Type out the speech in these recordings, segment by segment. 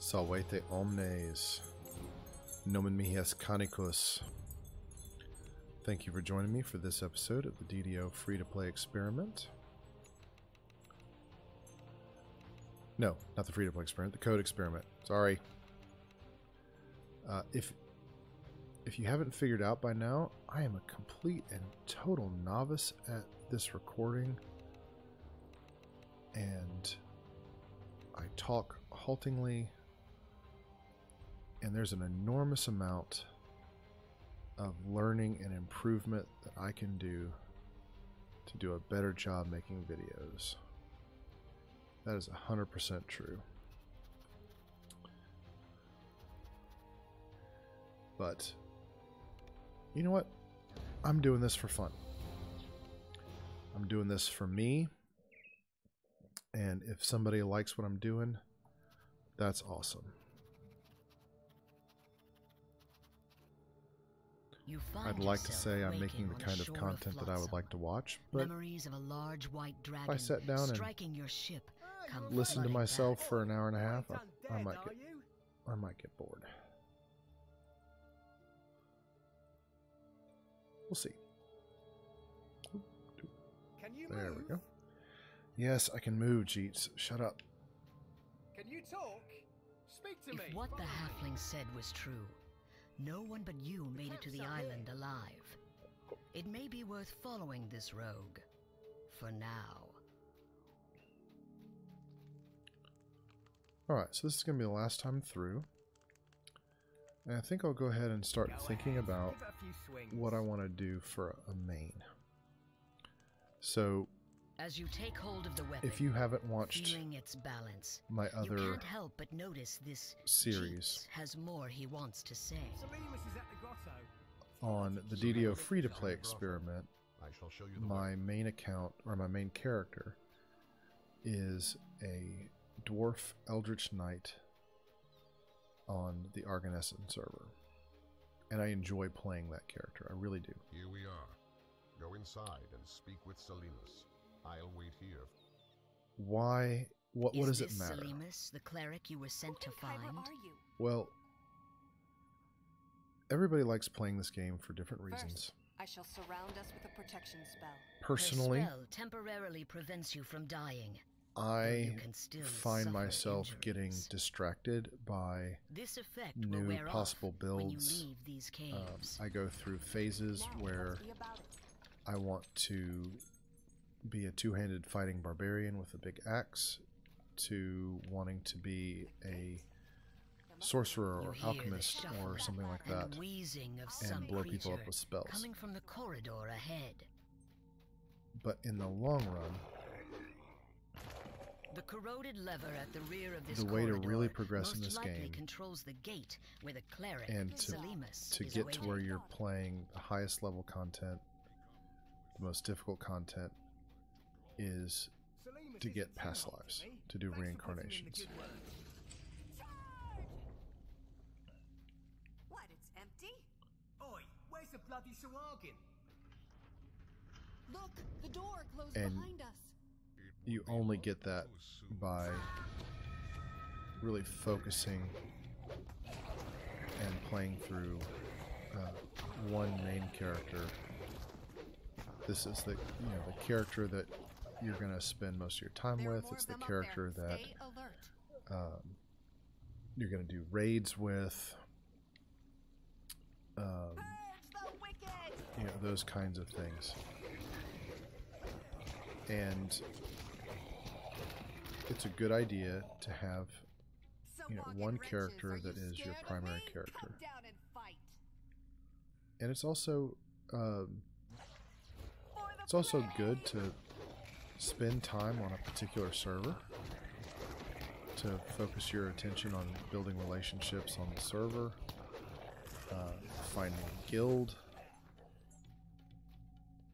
Salvete omnes. Nomen mihi est canicus. Thank you for joining me for this episode of the DDO free-to-play experiment. No, not the free-to-play experiment, the code experiment. Sorry. If you haven't figured out by now, I am a complete and total novice at this recording. And I talk haltingly. And there's an enormous amount of learning and improvement that I can do to do a better job making videos. That is 100% true. But you know what? I'm doing this for fun. I'm doing this for me. And if somebody likes what I'm doing, that's awesome. I'd like to say I'm making the kind of content that I would like to watch, but if I sat down and listened to myself for an hour and a half, I might get bored. We'll see. There we go. Yes, I can move, Jeets. Shut up. Can you talk? Speak to me. If what the halfling said was true, no one but you made it to the island alive. It may be worth following this rogue. For now. Alright, so this is going to be the last time through. And I think I'll go ahead and start thinking about what I want to do for a main. So, as you take hold of the weapon, if you haven't watched its balance, my other you can't help but notice this series has more he wants to say. On the DDO free-to-play experiment, my main account, or my main character, is a dwarf eldritch knight on the Argonessan server. And I enjoy playing that character. I really do. Here we are. Go inside and speak with Salimus. I'll wait here. Why? What does it matter? Salimus, the cleric you were sent to find? Well, everybody likes playing this game for different reasons. First, I shall surround us with a protection spell. Personally, her spell temporarily prevents you from dying. I find myself getting distracted by this effect new possible builds. When you leave these caves. I go through phases where I want to be a two-handed fighting barbarian with a big axe, to wanting to be a sorcerer or alchemist or something like that, and blow people up with spells. Coming from the corridor ahead. But in the long run, the corroded lever at the rear of this the way to really progress in this game controls the gate where the cleric and to get to where you're playing the highest level content, the most difficult content, is to get past lives, to do reincarnations. What, it's empty? Oi, where's the bloody Sahuagin? Look, the door closed And behind us. you only get that by really focusing and playing through one main character. This is the the character that you're going to spend most of your time with. It's the character that you're going to do raids with. Those kinds of things. And it's a good idea to have one character that is your primary character. And it's also good to spend time on a particular server, to focus your attention on building relationships on the server, finding a guild,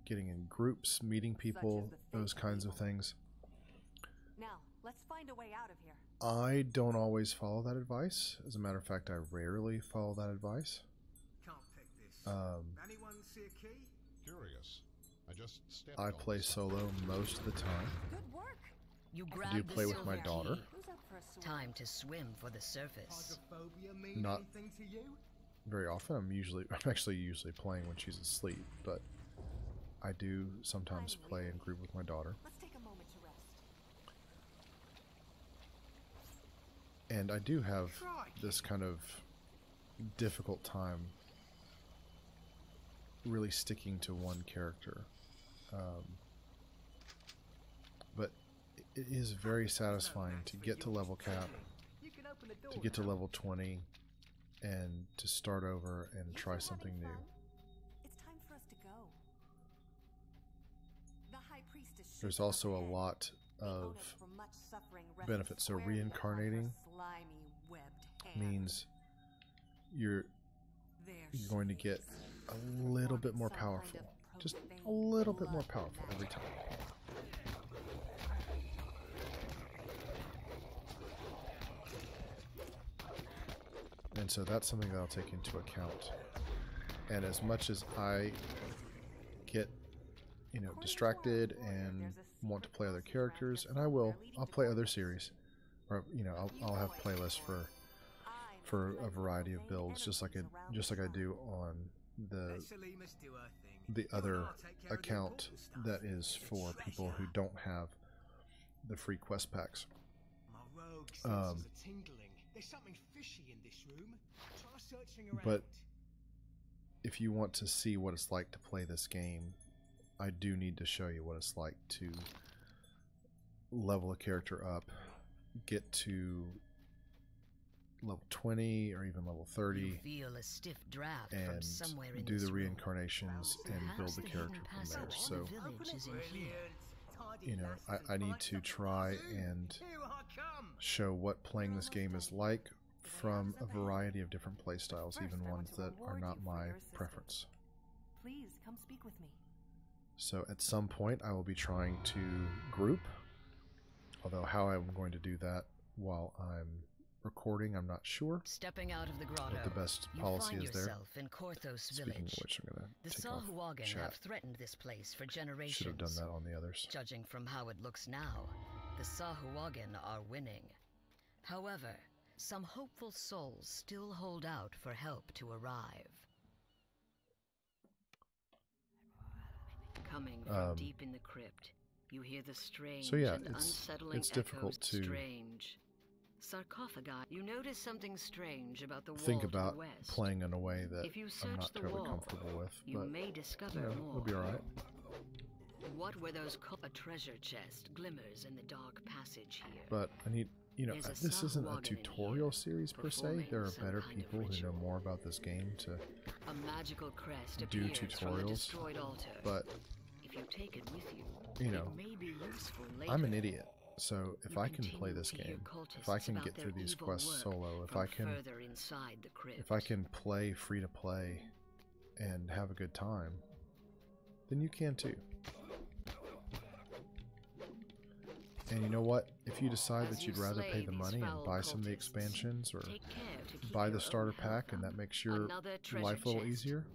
getting in groups, meeting people, those kinds of things. Now, let's find a way out of here. I don't always follow that advice. As a matter of fact, I rarely follow that advice. Can't pick this. Anyone see a key? Curious. I play solo most of the time. Good work. You I grab do the play with silver my daughter. key. Who's up for a swim? Time to swim for the surface. Hydrophobia mean Not anything to you? very often. I'm actually usually playing when she's asleep, but I do sometimes play in group with my daughter. Let's take a moment to rest. And I do have this kind of difficult time really sticking to one character. But it is very satisfying to get to level cap, You can open the door to get to now. level 20, and to start over and You try two something having new. fun? It's time for us to go. The High Priestess should There's be up also a ahead. lot The of onus for much suffering rests benefits. So squarely upon her reincarnating slimy, webbed hand. means you're There you're she going to get is, a little bit more performing some powerful. kind of Just a profane little bit more blood powerful every magic. time. And so that's something that I'll take into account. And as much as I get, distracted and want to play other characters, and I'll play other series, or I'll have playlists for a variety of builds, just like I do on Let Selimus do her thing. the You and other I'll take care of the account important stuff. that is for people who don't have the free quest packs. My rogue Um, senses are tingling. There's something fishy in this room. Try searching around. But if you want to see what it's like to play this game, I do need to show you what it's like to level a character up, get to level 20 or even level You 30, feel a stiff draft from and somewhere in do this the room. reincarnations and build Perhaps the the character hidden from there. passage So, to the village is in here. Brilliant. Tidy I need to try and Here I come. show what playing this game is like from a variety of different play styles, even ones that are not my preference. Please come speak with me. So at some point I will be trying to group, although how I'm going to do that while I'm recording, I'm not sure Stepping out of the grotto, what the best you policy find is there. yourself in Korthos Speaking village. of which, I'm going The to take off Sahuagin chat. have threatened this place for generations. Should have done that on the others. Judging from how it looks now, the Sahuagin are winning. However, some hopeful souls still hold out for help to arrive. Coming from deep in the crypt, you hear the strange So yeah, and unsettling it's difficult echoes. to Strange sarcophagi. You notice something strange about the wall think to about the west. playing in a way that If you I'm search not the totally wall, comfortable with, you but may discover more. it'll be alright. What were those? A treasure chest glimmers in the dark passage here. But I need, There's a this isn't a Sahuagin in tutorial here, series per se. performing There are some better kind of people who know ritual. more about this game to A magical crest do appears from the tutorials, destroyed altar. but If you take it with you, you know, it may be useful later. I'm an idiot. So if You I can play continue this to hear game, if I cultists can about get their through these evil quests work solo, if from I can further inside the crypt. if I can play free to play and have a good time, then you can too. And you know what? If you decide As that you you'd rather slay pay the these money and foul buy some of the cultists, expansions or take care to keep buy your the own starter health pack and up. that makes your Another treasure life a little chest. easier,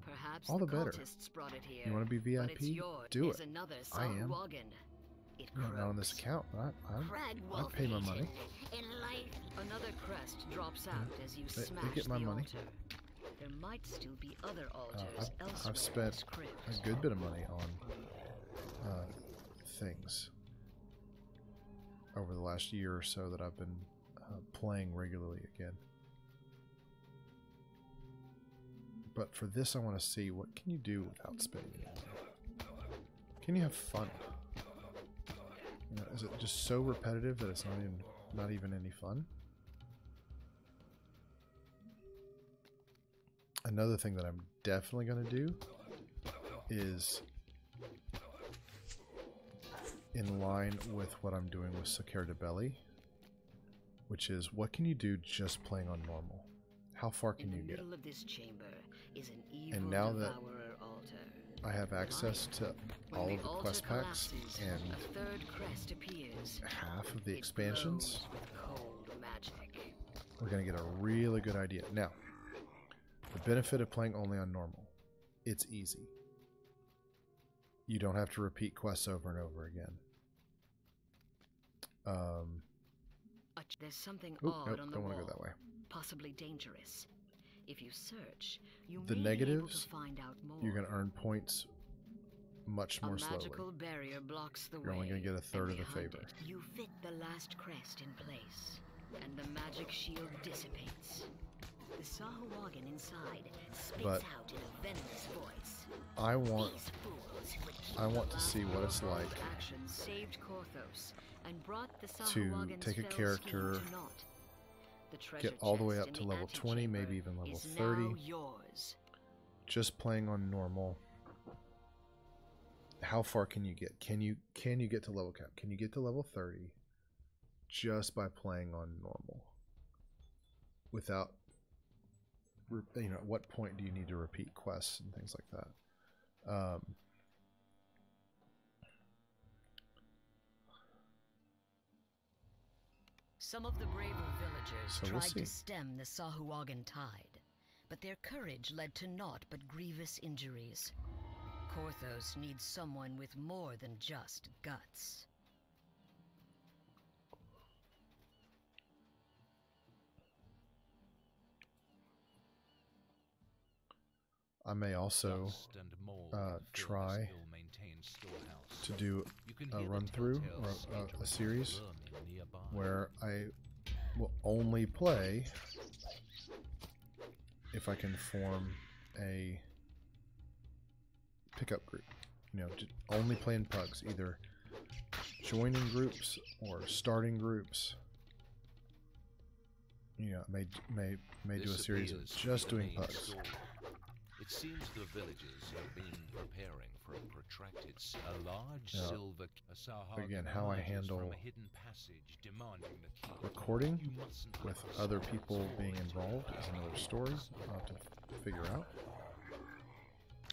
Perhaps all the better. cultists brought it here, You want to be but it's VIP? yours. Do Is it. another I am. Sahuagin. It Not on this croaks. account, but Crag I wolf pay my eaten. money. In life, another crest drops out as you They smash get my the money. altar. There might still be other altars elsewhere I've in this spent crypt. a good bit of money on things over the last year or so that I've been playing regularly again. But for this, I want to see what can you do without spending any money. Can you have fun? You know, is it just so repetitive that it's not even any fun? Another thing that I'm definitely going to do is in line with what I'm doing with Sakara de Belli, which is what can you do just playing on normal? How far can you In the get? middle of this chamber is an evil And now that devourer altar. I have access to When all the of the altar quest packs collapses, and a third crest appears. half of the It expansions, glows with cold magic. we're going to get a really good idea. Now, the benefit of playing only on normal, it's easy. You don't have to repeat quests over and over again. There's something Oh, odd nope, on the don't wall, want to go that way. possibly dangerous. If you search, you The may be able to negatives, find out more. you're going to earn points much more A slowly. magical barrier blocks the You're way. only going to get a third and of the behind favor. it, you fit the last crest in place, and the magic shield dissipates. The Sahuagin inside spits But out in a venomous voice. I want These fools who would keep I want the to see last what it's Warlord like action saved Korthos and brought the to Sahuagin's take a fell character, scheme to naught. The treasure get all the way chest up in to the level 20, antechamber maybe even level is 30. now yours. Just playing on normal. How far can you get? Can you get to level cap? Can you get to level 30 just by playing on normal? Without, you know, at what point do you need to repeat quests and things like that? Some of the braver villagers So we'll tried see. to stem the Sahuagin tide, but their courage led to naught but grievous injuries. Korthos needs someone with more than just guts. I may also try to do a run through or a series where I will only play if I can form a pickup group. You know, just only playing pugs, either joining groups or starting groups. You know, may do a series of just doing pugs. It seems the villagers have been preparing for a protracted large Now, silver again, how I handle from a hidden passage demanding the key. recording You mustn't with cross other the people threshold being until involved is another story I'll have to figure out.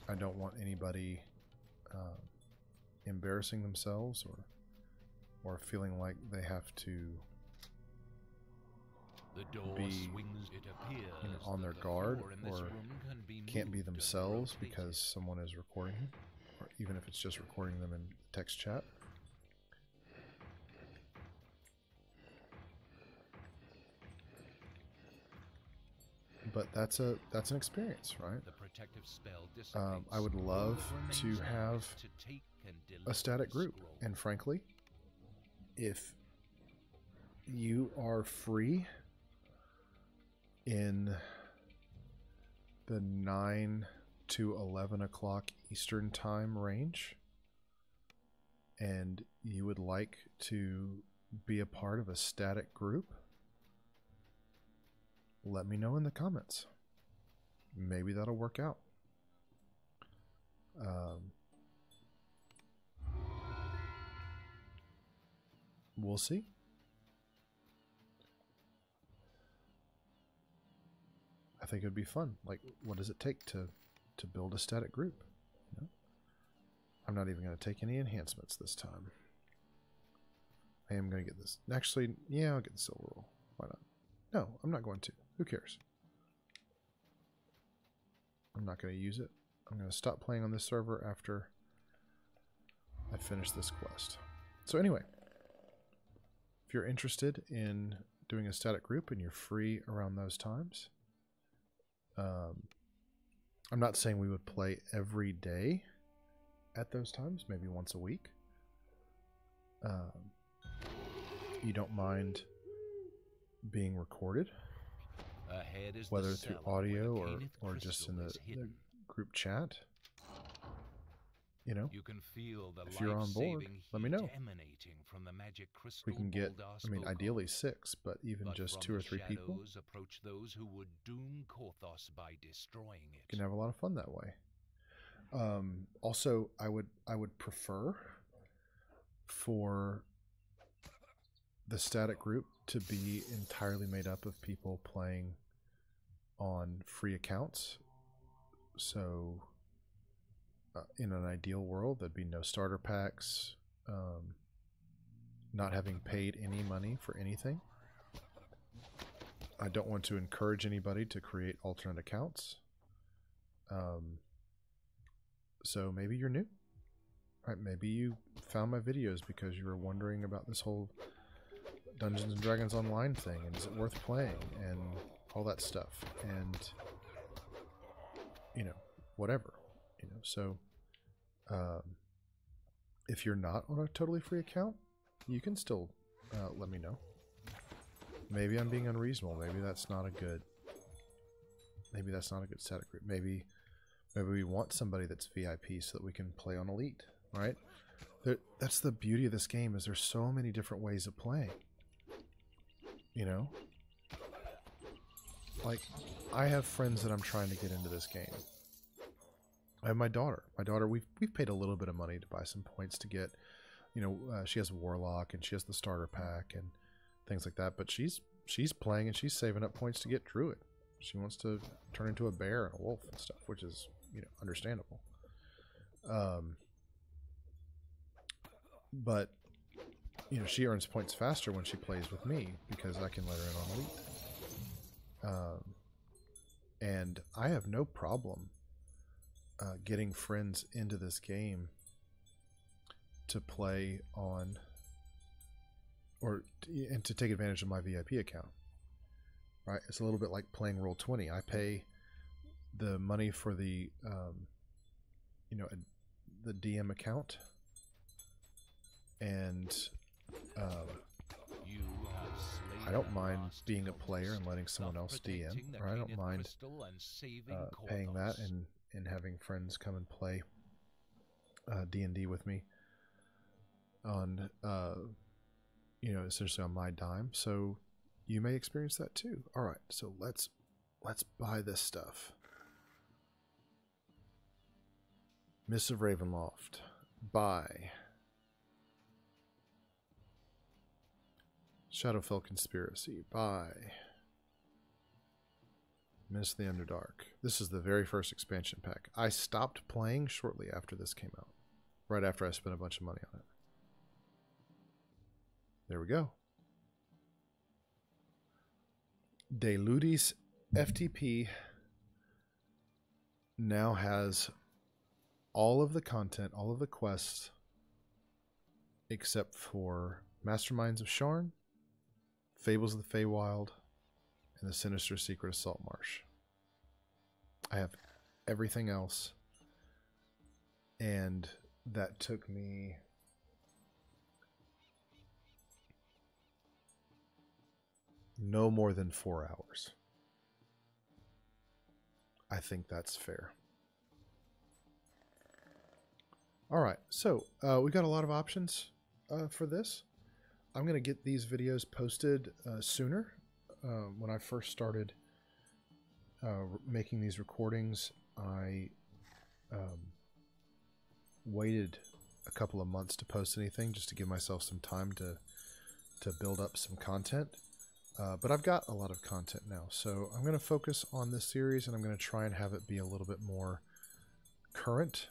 I don't want anybody embarrassing themselves or feeling like they have to the door be swings, it appears, you know, on that their the guard floor in this or room can be can't be moved and themselves rotated. because someone is recording them, or even if it's just recording them in text chat. But that's an experience, right? The protective spell dissipates. I would love What to remains now have is to take and deliver a static the group, scroll. and frankly, if you are free in the 9 to 11 o'clock Eastern time range and you would like to be a part of a static group, let me know in the comments. Maybe that'll work out. We'll see. I think it'd be fun. Like, what does it take to build a static group? You know? I'm not even going to take any enhancements this time. I am going to get this. Actually, yeah, I'll get the silver roll. Why not? No, I'm not going to. Who cares? I'm not going to use it. I'm going to stop playing on this server after I finish this quest. So anyway, if you're interested in doing a static group and you're free around those times, I'm not saying we would play every day at those times, maybe once a week. You don't mind being recorded, Ahead is whether the through cellar where audio the or Caneth just in crystal the is hidden. group chat. You know, You can feel the if you're on board, life-saving let me heat know. emanating from the magic crystal We can get, Boldar I mean, spoke ideally of. 6, but even But just from 2 or the 3 people, shadows approach those who would doom Korthos by destroying it. you can have a lot of fun that way. Also, I would prefer for the static group to be entirely made up of people playing on free accounts. So in an ideal world, there'd be no starter packs, not having paid any money for anything. I don't want to encourage anybody to create alternate accounts. So maybe you're new. Right, maybe you found my videos because you were wondering about this whole Dungeons and Dragons Online thing, and is it worth playing, and all that stuff, and you know, whatever, you know. So if you're not on a totally free account, you can still let me know. Maybe I'm being unreasonable. Maybe that's not a good. Maybe that's not a good static group. Maybe we want somebody that's VIP so that we can play on Elite, right? That's the beauty of this game, is there's so many different ways of playing. You know? Like, I have friends that I'm trying to get into this game. I have my daughter. My daughter, we've paid a little bit of money to buy some points to get, you know, she has Warlock and she has the starter pack and things like that. But she's playing and she's saving up points to get Druid. She wants to turn into a bear and a wolf and stuff, which is, you know, understandable. But, you know, she earns points faster when she plays with me because I can let her in on Elite. And I have no problem getting friends into this game to play on, and to take advantage of my VIP account. Right? It's a little bit like playing Roll20. I pay the money for the, you know, the DM account, and I don't mind being a player and letting someone else DM, or I don't mind paying that and having friends come and play D&D with me on, you know, essentially on my dime. So you may experience that too. All right, so let's buy this stuff. Mists of Ravenloft. Buy. Shadowfell Conspiracy. Buy. Mist of the Underdark. This is the very first expansion pack. I stopped playing shortly after this came out. Right after I spent a bunch of money on it. There we go. De Ludis FTP now has all of the content, all of the quests, except for Masterminds of Sharn, Fables of the Feywild, and the Sinister Secret of Saltmarsh. I have everything else, and that took me no more than 4 hours. I think that's fair. All right, so we got a lot of options for this. I'm going to get these videos posted sooner. When I first started making these recordings, I waited a couple of months to post anything just to give myself some time to build up some content. But I've got a lot of content now, so I'm going to focus on this series, and I'm going to try and have it be a little bit more current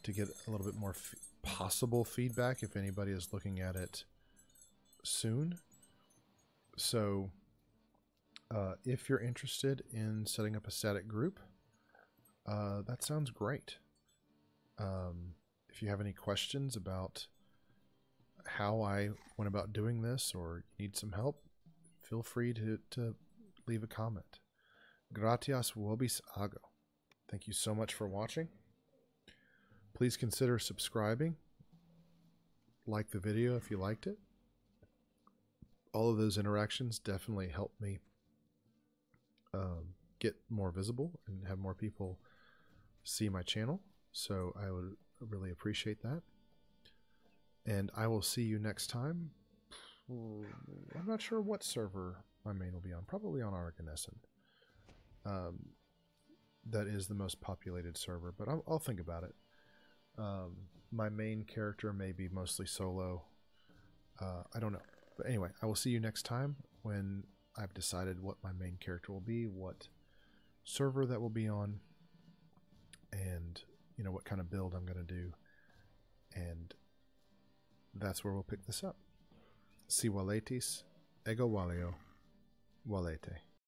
to get a little bit more possible feedback if anybody is looking at it soon. So if you're interested in setting up a static group, that sounds great. If you have any questions about how I went about doing this or need some help, feel free to leave a comment. Gratias vobis ago. Thank you so much for watching. Please consider subscribing. Like the video if you liked it. All of those interactions definitely help me get more visible and have more people see my channel. So I would really appreciate that. And I will see you next time. I'm not sure what server my main will be on. Probably on Arganessen. That is the most populated server, but I'll think about it. My main character may be mostly solo. I don't know. But anyway, I will see you next time when I've decided what my main character will be, what server that will be on, and you know what kind of build I'm going to do. And that's where we'll pick this up. Si waletis, ego waleo, walete.